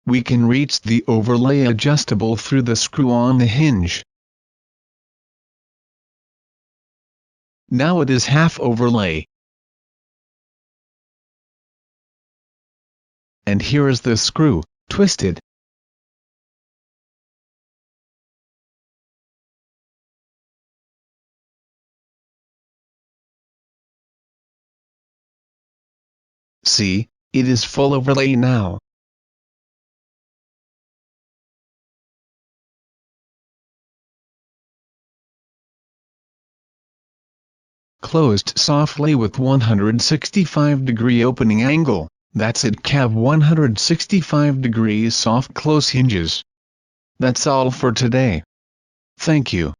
we can reach the overlay adjustable through the screw on the hinge. Now it is half overlay. And here is the screw, twisted. See, it is full overlay now. Closed softly with 165-degree opening angle. That's it, Cav 165 degrees soft close hinges. That's all for today. Thank you.